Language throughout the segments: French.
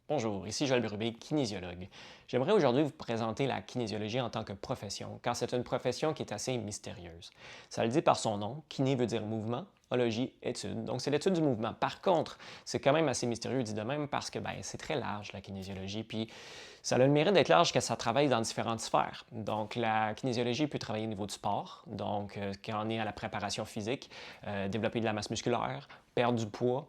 Bonjour, ici Joël Brubé, kinésiologue. J'aimerais aujourd'hui vous présenter la kinésiologie en tant que profession, car c'est une profession qui est assez mystérieuse. Ça le dit par son nom, kiné veut dire mouvement, ologie, étude, donc c'est l'étude du mouvement. Par contre, c'est quand même assez mystérieux dit de même parce que c'est très large la kinésiologie, puis ça a le mérite d'être large que ça travaille dans différentes sphères. Donc la kinésiologie peut travailler au niveau du sport, donc quand on est à la préparation physique, développer de la masse musculaire, perdre du poids,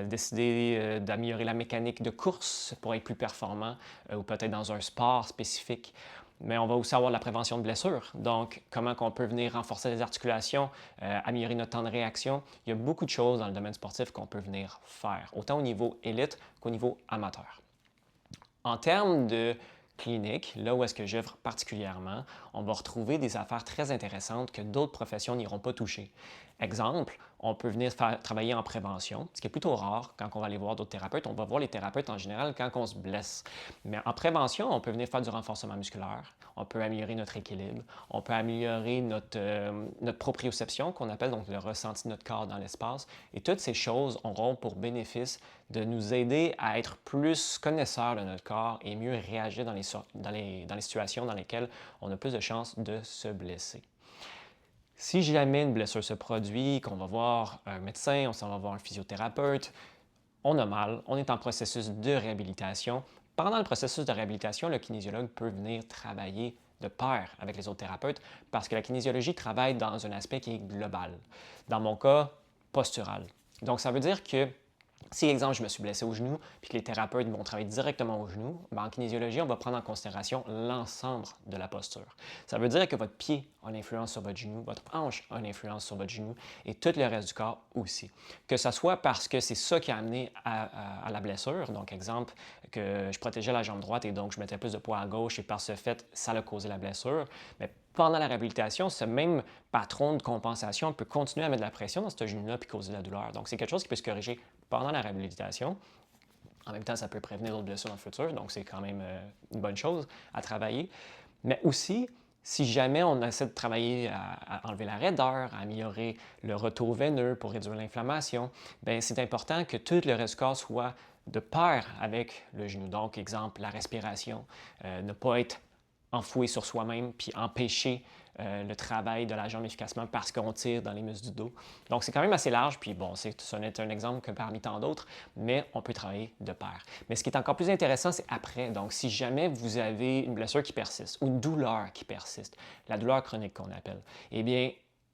décider d'améliorer la mécanique de course pour être plus performant ou peut-être dans un sport spécifique. Mais on va aussi avoir la prévention de blessures. Donc, comment on peut venir renforcer les articulations, améliorer notre temps de réaction. Il y a beaucoup de choses dans le domaine sportif qu'on peut venir faire, autant au niveau élite qu'au niveau amateur. En termes de clinique, là où est-ce que j'œuvre particulièrement, on va retrouver des affaires très intéressantes que d'autres professions n'iront pas toucher. Exemple, on peut venir travailler en prévention, ce qui est plutôt rare quand on va aller voir d'autres thérapeutes. On va voir les thérapeutes en général quand on se blesse. Mais en prévention, on peut venir faire du renforcement musculaire, on peut améliorer notre équilibre, on peut améliorer notre proprioception, qu'on appelle donc le ressenti de notre corps dans l'espace. Et toutes ces choses auront pour bénéfice de nous aider à être plus connaisseurs de notre corps et mieux réagir dans les situations dans lesquelles on a plus de chances de se blesser. Si jamais une blessure se produit, qu'on va voir un médecin, on s'en va voir un physiothérapeute, on a mal, on est en processus de réhabilitation. Pendant le processus de réhabilitation, le kinésiologue peut venir travailler de pair avec les autres thérapeutes parce que la kinésiologie travaille dans un aspect qui est global. Dans mon cas, postural. Donc, ça veut dire que si, exemple, je me suis blessé au genou, puis que les thérapeutes vont travailler directement au genou, en kinésiologie, on va prendre en considération l'ensemble de la posture. Ça veut dire que votre pied a une influence sur votre genou, votre hanche a une influence sur votre genou, et tout le reste du corps aussi. Que ce soit parce que c'est ça qui a amené à la blessure, donc exemple, que je protégeais la jambe droite et donc je mettais plus de poids à gauche et par ce fait, ça a causé la blessure, mais pendant la réhabilitation, ce même patron de compensation peut continuer à mettre de la pression dans ce genou-là puis causer de la douleur. Donc, c'est quelque chose qui peut se corriger pendant la réhabilitation. En même temps, ça peut prévenir d'autres blessures dans le futur, donc c'est quand même une bonne chose à travailler. Mais aussi, si jamais on essaie de travailler à enlever la raideur, à améliorer le retour veineux pour réduire l'inflammation, c'est important que tout le reste du corps soit de pair avec le genou. Donc, exemple, la respiration, ne pas être enfoui sur soi-même puis empêcher le travail de la jambe efficacement parce qu'on tire dans les muscles du dos. Donc, c'est quand même assez large, puis bon, ce n'est un exemple que parmi tant d'autres, mais on peut travailler de pair. Mais ce qui est encore plus intéressant, c'est après. Donc, si jamais vous avez une blessure qui persiste ou une douleur qui persiste, la douleur chronique qu'on appelle, eh bien,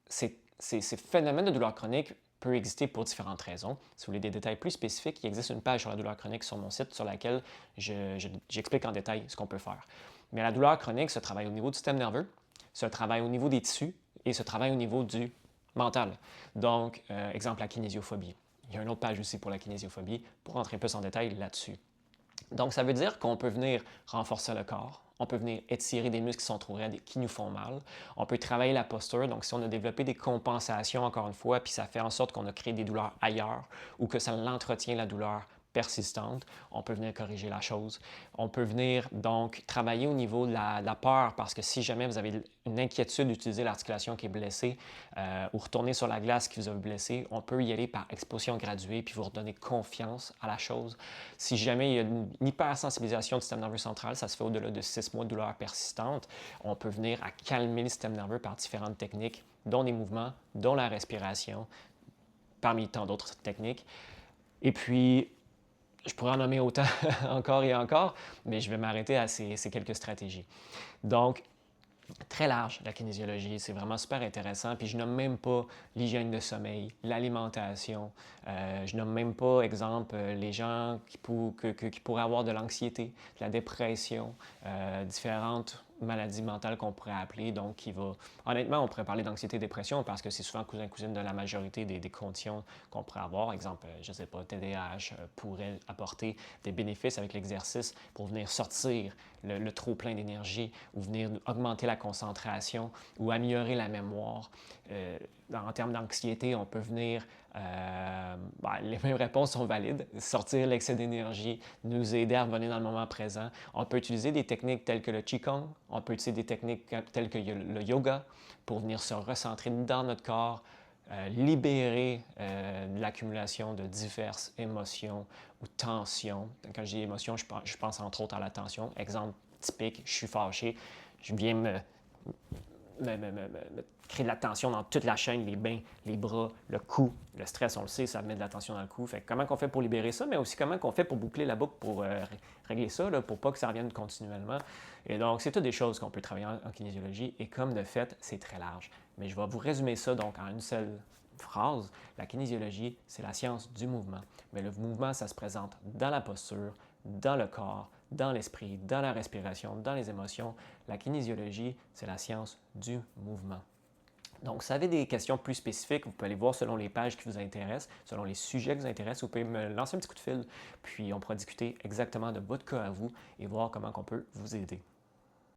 ces phénomènes de douleur chronique peut exister pour différentes raisons. Si vous voulez des détails plus spécifiques, il existe une page sur la douleur chronique sur mon site sur laquelle j'explique en détail ce qu'on peut faire. Mais la douleur chronique se travaille au niveau du système nerveux, se travaille au niveau des tissus et se travaille au niveau du mental. Donc, exemple, la kinésiophobie. Il y a une autre page aussi pour la kinésiophobie pour rentrer plus en détail là-dessus. Donc, ça veut dire qu'on peut venir renforcer le corps, on peut venir étirer des muscles qui sont trop raides, qui nous font mal. On peut travailler la posture. Donc, si on a développé des compensations, encore une fois, puis ça fait en sorte qu'on a créé des douleurs ailleurs ou que ça l'entretient la douleur persistante, on peut venir corriger la chose. On peut venir donc travailler au niveau de la peur parce que si jamais vous avez une inquiétude d'utiliser l'articulation qui est blessée ou retourner sur la glace qui vous a blessé, on peut y aller par exposition graduée puis vous redonner confiance à la chose. Si jamais il y a une hypersensibilisation du système nerveux central, ça se fait au-delà de 6 mois de douleur persistante, on peut venir à calmer le système nerveux par différentes techniques, dont des mouvements, dont la respiration, parmi tant d'autres techniques. Et puis, je pourrais en nommer autant encore et encore, mais je vais m'arrêter à ces quelques stratégies. Donc, très large, la kinésiologie, c'est vraiment super intéressant. Puis je nomme même pas l'hygiène de sommeil, l'alimentation. Je nomme même pas, exemple, les gens qui pourraient avoir de l'anxiété, de la dépression, différentes maladies mentales qu'on pourrait appeler. Donc, honnêtement, on pourrait parler d'anxiété et dépression parce que c'est souvent cousin-cousine de la majorité des conditions qu'on pourrait avoir. Exemple, je ne sais pas, TDAH pourrait apporter des bénéfices avec l'exercice pour venir sortir le trop-plein d'énergie ou venir augmenter la concentration ou améliorer la mémoire. En termes d'anxiété, on peut venir, les mêmes réponses sont valides, sortir l'excès d'énergie, nous aider à revenir dans le moment présent. On peut utiliser des techniques telles que le Qigong, on peut utiliser des techniques telles que le yoga pour venir se recentrer dans notre corps, libérer l'accumulation de diverses émotions ou tensions. Quand je dis émotions, je pense entre autres à la tension. Exemple typique, je suis fâché, je viens me créer de la tension dans toute la chaîne, les mains, les bras, le cou. Le stress, on le sait, ça met de la tension dans le cou. Fait que comment on fait pour libérer ça, mais aussi comment on fait pour boucler la boucle, pour régler ça, là, pour pas que ça revienne continuellement. Et donc, c'est toutes des choses qu'on peut travailler en kinésiologie. Et comme de fait, c'est très large. Mais je vais vous résumer ça donc en une seule phrase. La kinésiologie, c'est la science du mouvement. Mais le mouvement, ça se présente dans la posture, dans le corps, dans l'esprit, dans la respiration, dans les émotions. La kinésiologie, c'est la science du mouvement. Donc, si vous avez des questions plus spécifiques, vous pouvez aller voir selon les pages qui vous intéressent, selon les sujets qui vous intéressent, vous pouvez me lancer un petit coup de fil, puis on pourra discuter exactement de votre cas à vous et voir comment on peut vous aider.